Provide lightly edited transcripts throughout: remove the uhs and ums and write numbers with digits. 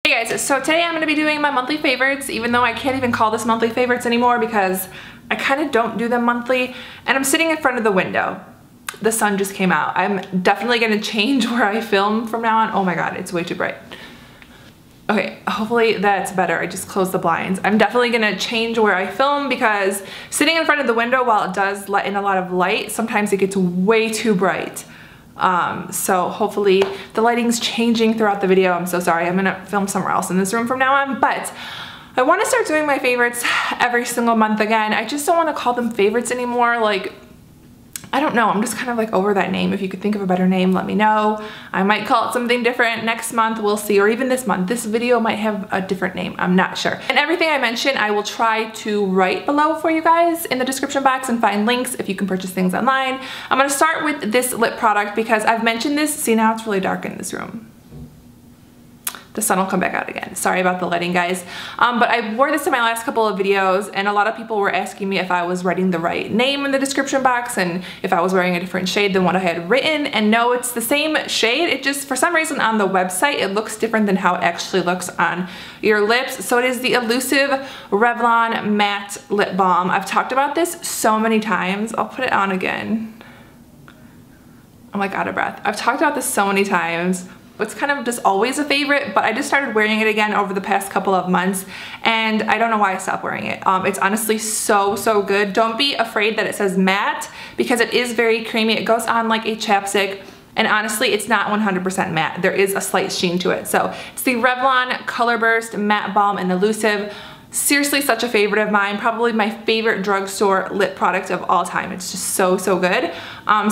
Hey guys, so today I'm going to be doing my monthly favorites, even though I can't even call this monthly favorites anymore because I kind of don't do them monthly, and I'm sitting in front of the window. The sun just came out. I'm definitely going to change where I film from now on. Oh my god, it's way too bright. Okay, hopefully that's better. I just closed the blinds. I'm definitely going to change where I film because sitting in front of the window, while it does let in a lot of light, sometimes it gets way too bright. So hopefully the lighting's changing throughout the video. I'm so sorry. I'm gonna film somewhere else in this room from now on, but I want to start doing my favorites every single month again. I just don't want to call them favorites anymore. Like, I don't know. I'm just kind of like over that name. If you could think of a better name, let me know. I might call it something different next month. We'll see. Or even this month. This video might have a different name. I'm not sure. And everything I mentioned, I will try to write below for you guys in the description box and find links if you can purchase things online. I'm going to start with this lip product because I've mentioned this. See, now it's really dark in this room. The sun will come back out again. Sorry about the lighting, guys. But I wore this in my last couple of videos, and a lot of people were asking me if I was writing the right name in the description box and if I was wearing a different shade than what I had written. And no, it's the same shade. It just, for some reason on the website, it looks different than how it actually looks on your lips. So it is the Elusive Revlon Matte Lip Balm. I've talked about this so many times. I'll put it on again. I'm like out of breath. I've talked about this so many times. It's kind of just always a favorite, but I just started wearing it again over the past couple of months, and I don't know why I stopped wearing it. It's honestly so good. Don't be afraid that it says matte because it is very creamy. It goes on like a chapstick, and honestly, it's not 100% matte. There is a slight sheen to it. So it's the Revlon Color Burst Matte Balm in Elusive. Seriously, such a favorite of mine. Probably my favorite drugstore lip product of all time. It's just so good.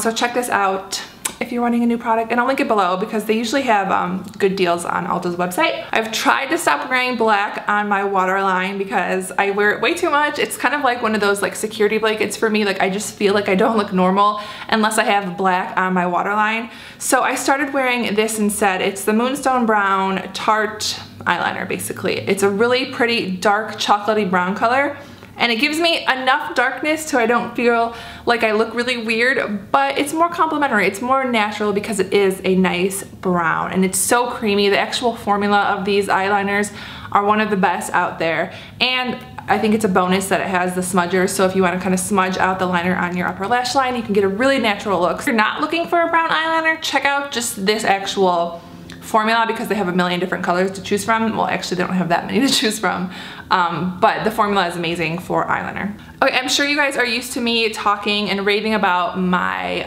So check this out if you're wanting a new product, and I'll link it below because they usually have good deals on Ulta's website. I've tried to stop wearing black on my waterline because I wear it way too much. It's kind of like one of those like security blankets for me. Like, I just feel like I don't look normal unless I have black on my waterline. So I started wearing this instead. It's the Moonstone Brown Tart eyeliner, basically. It's a really pretty dark chocolatey brown color, and it gives me enough darkness so I don't feel like I look really weird, but it's more complimentary. It's more natural because it is a nice brown, and it's so creamy. The actual formula of these eyeliners are one of the best out there, and I think it's a bonus that it has the smudger, so if you want to kind of smudge out the liner on your upper lash line, you can get a really natural look. If you're not looking for a brown eyeliner, check out just this actual formula because they have a million different colors to choose from. Well, actually they don't have that many to choose from, but the formula is amazing for eyeliner. Okay, I'm sure you guys are used to me talking and raving about my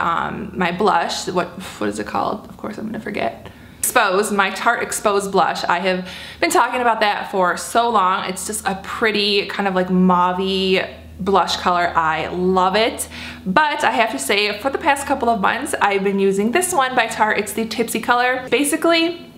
my blush. What is it called? Of course I'm gonna forget. Expose, my Tarte Expose blush. I have been talking about that for so long. It's just a pretty kind of like mauve-y blush color. I love it, but I have to say for the past couple of months I've been using this one by Tarte. It's the Tipsy color. Basically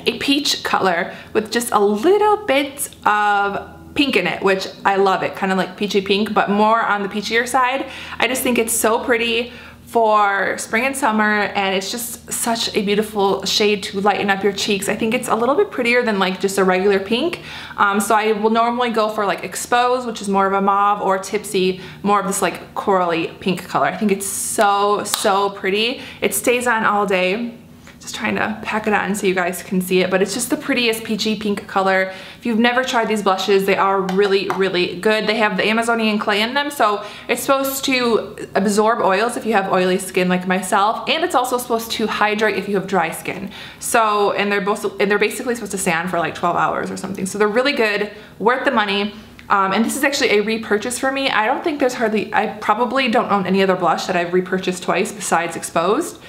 a peach color with just a little bit of pink in it, which I love it, kind of like peachy pink, but more on the peachier side. I just think it's so pretty for spring and summer, and it's just such a beautiful shade to lighten up your cheeks. I think it's a little bit prettier than like just a regular pink. So I will normally go for like Expose, which is more of a mauve, or Tipsy, more of this like corally pink color. I think it's so pretty. It stays on all day. Just trying to pack it on so you guys can see it, but it's just the prettiest peachy pink color. If you've never tried these blushes, they are really good. They have the Amazonian clay in them, so it's supposed to absorb oils if you have oily skin like myself, and it's also supposed to hydrate if you have dry skin. So, and they're basically supposed to stay on for like 12 hours or something. So they're really good, worth the money. And this is actually a repurchase for me. I don't think there's I probably don't own any other blush that I've repurchased twice besides Exposed.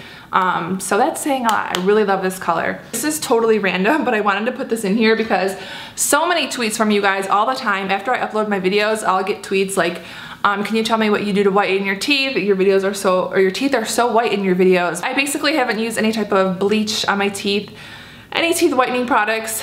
So that's saying a lot. I really love this color. This is totally random, but I wanted to put this in here because so many tweets from you guys all the time. After I upload my videos, I'll get tweets like, can you tell me what you do to whiten your teeth? Your videos are or your teeth are so white in your videos. I basically haven't used any type of bleach on my teeth, any teeth whitening products,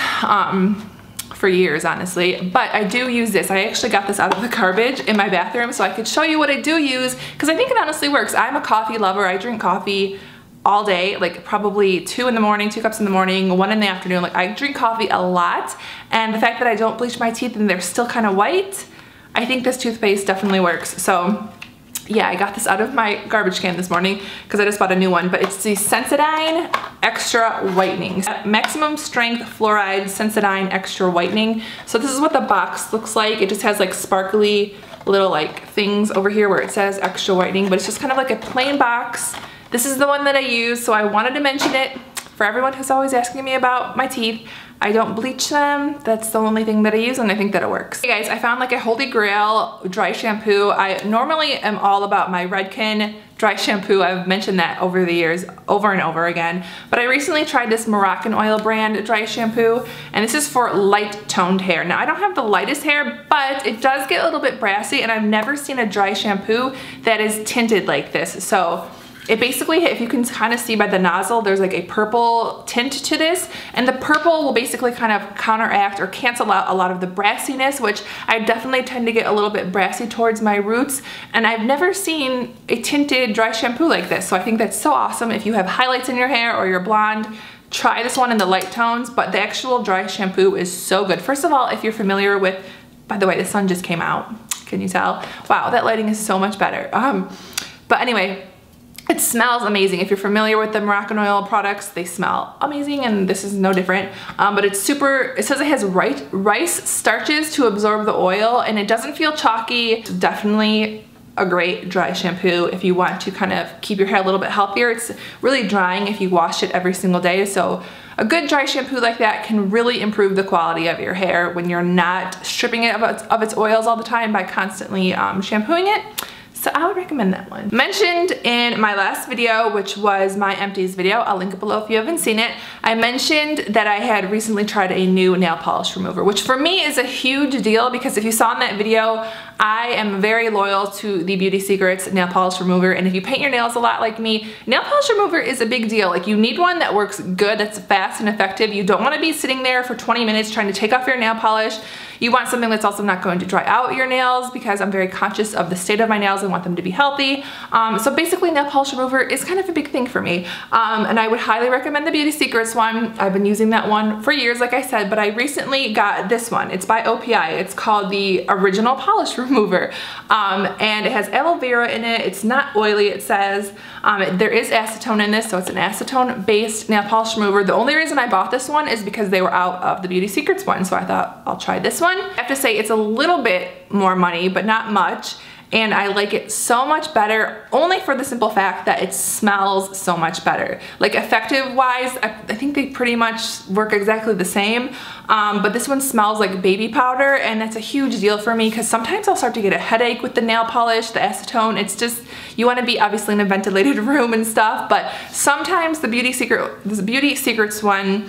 for years, honestly, but I do use this. I actually got this out of the garbage in my bathroom so I could show you what I do use because I think it honestly works. I'm a coffee lover. I drink coffee all day, like probably 2 in the morning, 2 cups in the morning, 1 in the afternoon. Like, I drink coffee a lot, and the fact that I don't bleach my teeth and they're still kind of white, I think this toothpaste definitely works. So Yeah, I got this out of my garbage can this morning because I just bought a new one, but it's the Sensodyne Extra Whitening. Maximum Strength Fluoride Sensodyne Extra Whitening. So this is what the box looks like. It just has like sparkly little like things over here where it says Extra Whitening, but it's just kind of like a plain box. This is the one that I use, so I wanted to mention it for everyone who's always asking me about my teeth. I don't bleach them. That's the only thing that I use, and I think that it works. Hey guys, I found like a holy grail dry shampoo. I normally am all about my Redken dry shampoo. I've mentioned that over the years, over and over again. But I recently tried this Moroccan Oil brand dry shampoo, and this is for light toned hair. Now I don't have the lightest hair, but it does get a little bit brassy, and I've never seen a dry shampoo that is tinted like this. So it basically, if you can kind of see by the nozzle, there's like a purple tint to this, and the purple will basically kind of counteract or cancel out a lot of the brassiness, which I definitely tend to get a little bit brassy towards my roots, and I've never seen a tinted dry shampoo like this, so I think that's so awesome. If you have highlights in your hair or you're blonde, try this one in the light tones, but the actual dry shampoo is so good. First of all, if you're familiar with, by the way, the sun just came out, can you tell? Wow, that lighting is so much better. But anyway, it smells amazing. If you're familiar with the Moroccan Oil products, they smell amazing, and this is no different. But it's super, it says it has rice starches to absorb the oil, and it doesn't feel chalky. It's definitely a great dry shampoo if you want to kind of keep your hair a little bit healthier. It's really drying if you wash it every single day, so a good dry shampoo like that can really improve the quality of your hair when you're not stripping it of its oils all the time by constantly shampooing it. So I would recommend that one. Mentioned in my last video, which was my empties video, I'll link it below if you haven't seen it, I mentioned that I had recently tried a new nail polish remover, which for me is a huge deal because if you saw in that video, I am very loyal to the Beauty Secrets nail polish remover, and if you paint your nails a lot like me, nail polish remover is a big deal. Like, you need one that works good, that's fast and effective. You don't want to be sitting there for 20 minutes trying to take off your nail polish. You want something that's also not going to dry out your nails, because I'm very conscious of the state of my nails and want them to be healthy. So basically nail polish remover is kind of a big thing for me. And I would highly recommend the Beauty Secrets one. I've been using that one for years, like I said, but I recently got this one. It's by OPI. It's called the Original Polish Remover. And it has aloe vera in it. It's not oily, it says. There is acetone in this, so it's an acetone-based nail polish remover. The only reason I bought this one is because they were out of the Beauty Secrets one, so I thought I'll try this one. I have to say it's a little bit more money, but not much, and I like it so much better only for the simple fact that it smells so much better. Like, effective wise, I think they pretty much work exactly the same, but this one smells like baby powder, and that's a huge deal for me because sometimes I'll start to get a headache with the nail polish, the acetone. It's just, you want to be obviously in a ventilated room and stuff, but sometimes the Beauty Secrets one,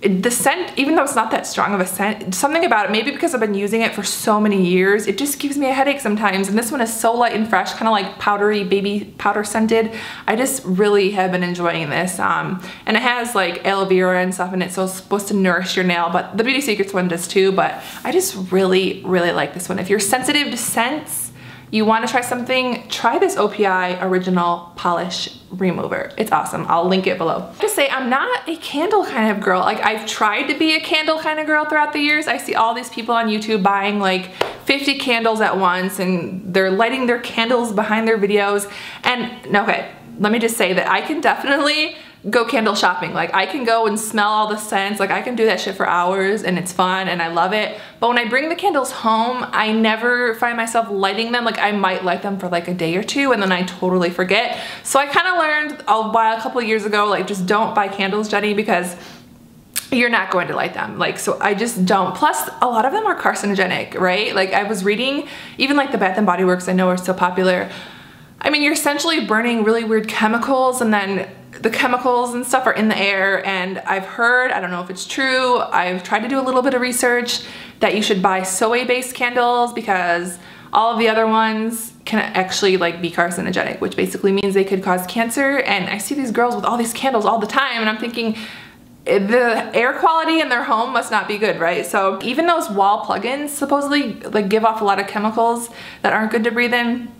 the scent, even though it's not that strong of a scent, something about it, maybe because I've been using it for so many years, it just gives me a headache sometimes. And this one is so light and fresh, kind of like powdery, baby powder scented. I just really have been enjoying this. And it has like aloe vera and stuff in it, so it's supposed to nourish your nail, but the Beauty Secrets one does too. But I just really, really like this one. If you're sensitive to scents, you want to try something, try this OPI Original Polish Remover. It's awesome. I'll link it below. I just say I'm not a candle kind of girl. Like, I've tried to be a candle kind of girl throughout the years. I see all these people on YouTube buying like 50 candles at once, and they're lighting their candles behind their videos. And okay, let me just say that I can definitely go candle shopping. Like, I can go and smell all the scents. Like, I can do that shit for hours, and it's fun and I love it. But when I bring the candles home, I never find myself lighting them. Like, I might light them for like a day or two and then I totally forget. So I kind of learned a couple of years ago, like, just don't buy candles, Jenny, because you're not going to light them. Like, so I just don't. Plus, a lot of them are carcinogenic, right? Like, I was reading, even like the Bath and Body Works, I know are so popular. I mean, you're essentially burning really weird chemicals, and then the chemicals and stuff are in the air. And I've heard, I don't know if it's true, I've tried to do a little bit of research, that you should buy soy-based candles because all of the other ones can actually like be carcinogenic, which basically means they could cause cancer. And I see these girls with all these candles all the time, and I'm thinking, the air quality in their home must not be good, right? So even those wall plugins supposedly like give off a lot of chemicals that aren't good to breathe in.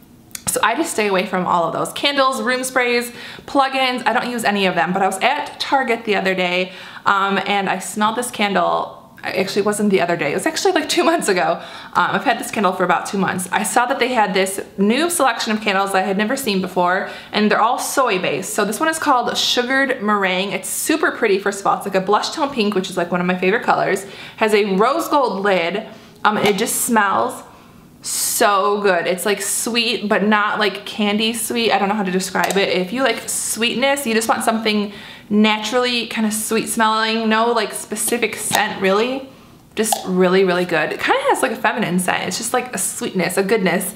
So I just stay away from all of those. Candles, room sprays, plugins, I don't use any of them. But I was at Target the other day and I smelled this candle. actually it wasn't the other day, it was actually like 2 months ago. I've had this candle for about 2 months. I saw that they had this new selection of candles that I had never seen before, and they're all soy based. So this one is called Sugared Meringue. It's super pretty. First of all, it's like a blush tone pink, which is like one of my favorite colors. Has a rose gold lid. It just smells so good. It's like sweet, but not like candy sweet. I don't know how to describe it. If you like sweetness, you just want something naturally kind of sweet smelling, no like specific scent really, just really, really good. It kind of has like a feminine scent. It's just like a sweetness, a goodness.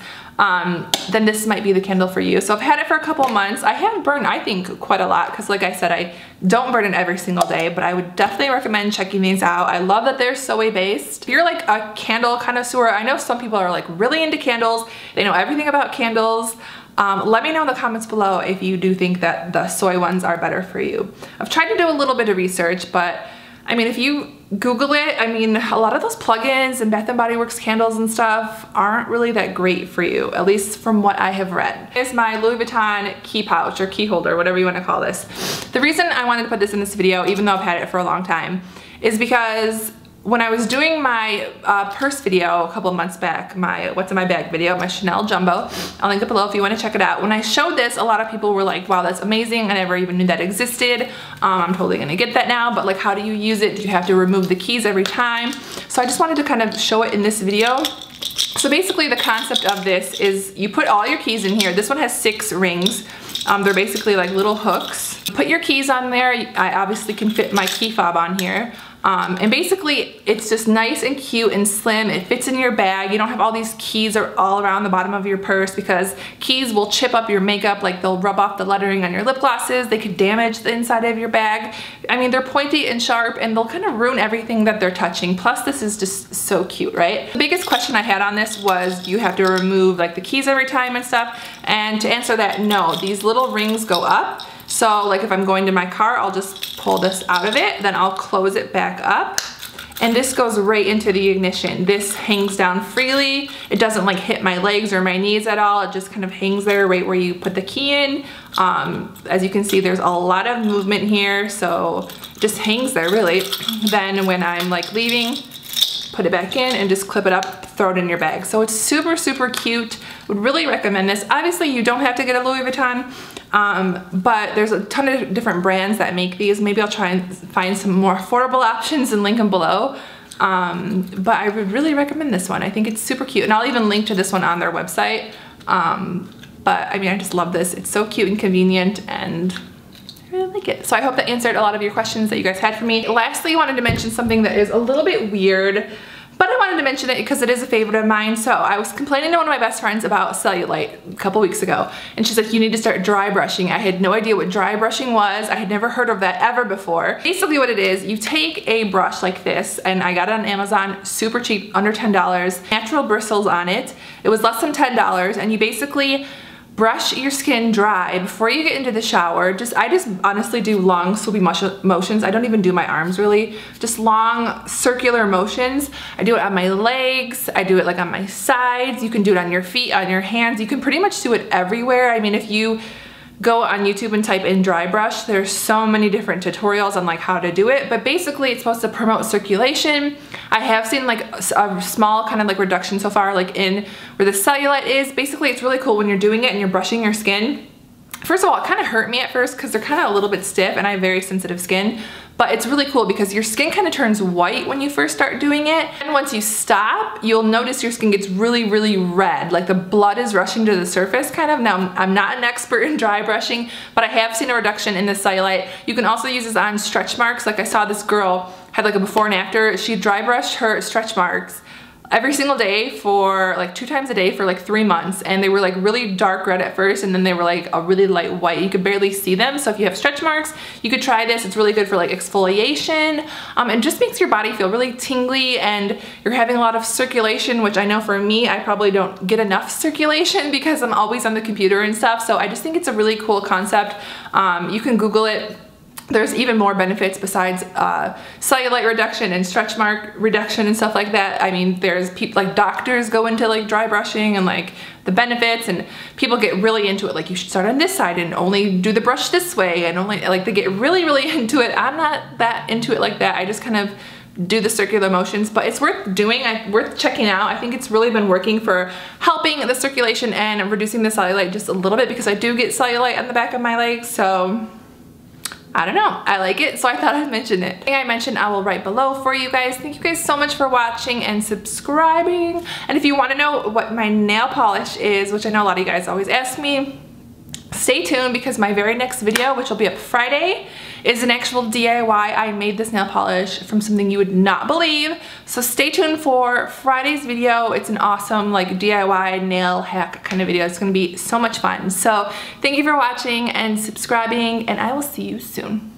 Then this might be the candle for you. So I've had it for a couple months. I have burned, I think, quite a lot because like I said, I don't burn it every single day, but I would definitely recommend checking these out. I love that they're soy based. If you're like a candle connoisseur, I know some people are like really into candles. They know everything about candles. Let me know in the comments below if you do think that the soy ones are better for you. I've tried to do a little bit of research, but I mean, if you Google it, I mean, a lot of those plugins and Bath & Body Works candles and stuff aren't really that great for you, at least from what I have read. Here's my Louboutin Key Pouch or key holder, whatever you want to call this. The reason I wanted to put this in this video, even though I've had it for a long time, is because when I was doing my purse video a couple of months back, my what's in my bag video, my Chanel Jumbo, I'll link it below if you want to check it out. When I showed this, a lot of people were like, wow, that's amazing. I never even knew that existed. I'm totally gonna get that now, but like, how do you use it? Do you have to remove the keys every time? So I just wanted to kind of show it in this video. So basically the concept of this is you put all your keys in here. This one has 6 rings. They're basically like little hooks. Put your keys on there. I obviously can fit my key fob on here. And basically it's just nice and cute and slim. It fits in your bag. You don't have all these keys all around the bottom of your purse because keys will chip up your makeup, like they'll rub off the lettering on your lip glosses. They could damage the inside of your bag. I mean, they're pointy and sharp and they'll kind of ruin everything that they're touching. Plus this is just so cute, right? The biggest question I had on this was, do you have to remove like the keys every time and stuff? And to answer that, no, these little rings go up. So like if I'm going to my car, I'll just pull this out of it, then I'll close it back up. And this goes right into the ignition. This hangs down freely. It doesn't like hit my legs or my knees at all. It just kind of hangs there right where you put the key in. As you can see, there's a lot of movement here. So it just hangs there really. Then when I'm like leaving, put it back in and just clip it up, throw it in your bag. So it's super, super cute. Would really recommend this. Obviously you don't have to get a Louis Vuitton, but there's a ton of different brands that make these. Maybe I'll try and find some more affordable options and link them below. But I would really recommend this one. I think it's super cute. And I'll even link to this one on their website. But I mean, I just love this. It's so cute and convenient and I really like it. So I hope that answered a lot of your questions that you guys had for me. Lastly, I wanted to mention something that is a little bit weird, but I wanted to mention it because it is a favorite of mine. So I was complaining to one of my best friends about cellulite a couple weeks ago, and she's like, you need to start dry brushing. I had no idea what dry brushing was. I had never heard of that ever before. Basically what it is, you take a brush like this, and I got it on Amazon, super cheap, under $10, natural bristles on it. It was less than $10, and you basically brush your skin dry before you get into the shower. I just honestly do long swoopy motions. I don't even do my arms really. Just long circular motions. I do it on my legs. I do it like on my sides. You can do it on your feet, on your hands. You can pretty much do it everywhere. I mean, if you go on YouTube and type in dry brush, there's so many different tutorials on like how to do it, but basically it's supposed to promote circulation. I have seen like a small kind of like reduction so far, like in where the cellulite is. Basically it's really cool when you're doing it and you're brushing your skin. First of all, it kind of hurt me at first because they're kind of a little bit stiff and I have very sensitive skin, but it's really cool because your skin kind of turns white when you first start doing it. And once you stop, you'll notice your skin gets really, really red, like the blood is rushing to the surface kind of. Now, I'm not an expert in dry brushing, but I have seen a reduction in the cellulite. You can also use this on stretch marks. Like I saw this girl had like a before and after. She dry brushed her stretch marks every single day for like 2 times a day for like 3 months, and they were like really dark red at first and then they were like a really light white. You could barely see them. So if you have stretch marks, you could try this. It's really good for like exfoliation, and just makes your body feel really tingly, and you're having a lot of circulation, which I know for me, I probably don't get enough circulation because I'm always on the computer and stuff. So I just think it's a really cool concept. You can Google it. There's even more benefits besides cellulite reduction and stretch mark reduction and stuff like that. I mean, there's people like doctors go into like dry brushing and like the benefits, and people get really into it. Like you should start on this side and only do the brush this way, and only like they get really, really into it. I'm not that into it like that. I just kind of do the circular motions, but it's worth doing, worth checking out. I think it's really been working for helping the circulation and reducing the cellulite just a little bit, because I do get cellulite on the back of my legs, so I don't know, I like it, so I thought I'd mention it. I mentioned I will write below for you guys. Thank you guys so much for watching and subscribing. And if you want to know what my nail polish is, which I know a lot of you guys always ask me, stay tuned, because my very next video, which will be up Friday, is an actual DIY. I made this nail polish from something you would not believe. So stay tuned for Friday's video. It's an awesome like DIY nail hack kind of video. It's gonna be so much fun. So thank you for watching and subscribing, and I will see you soon.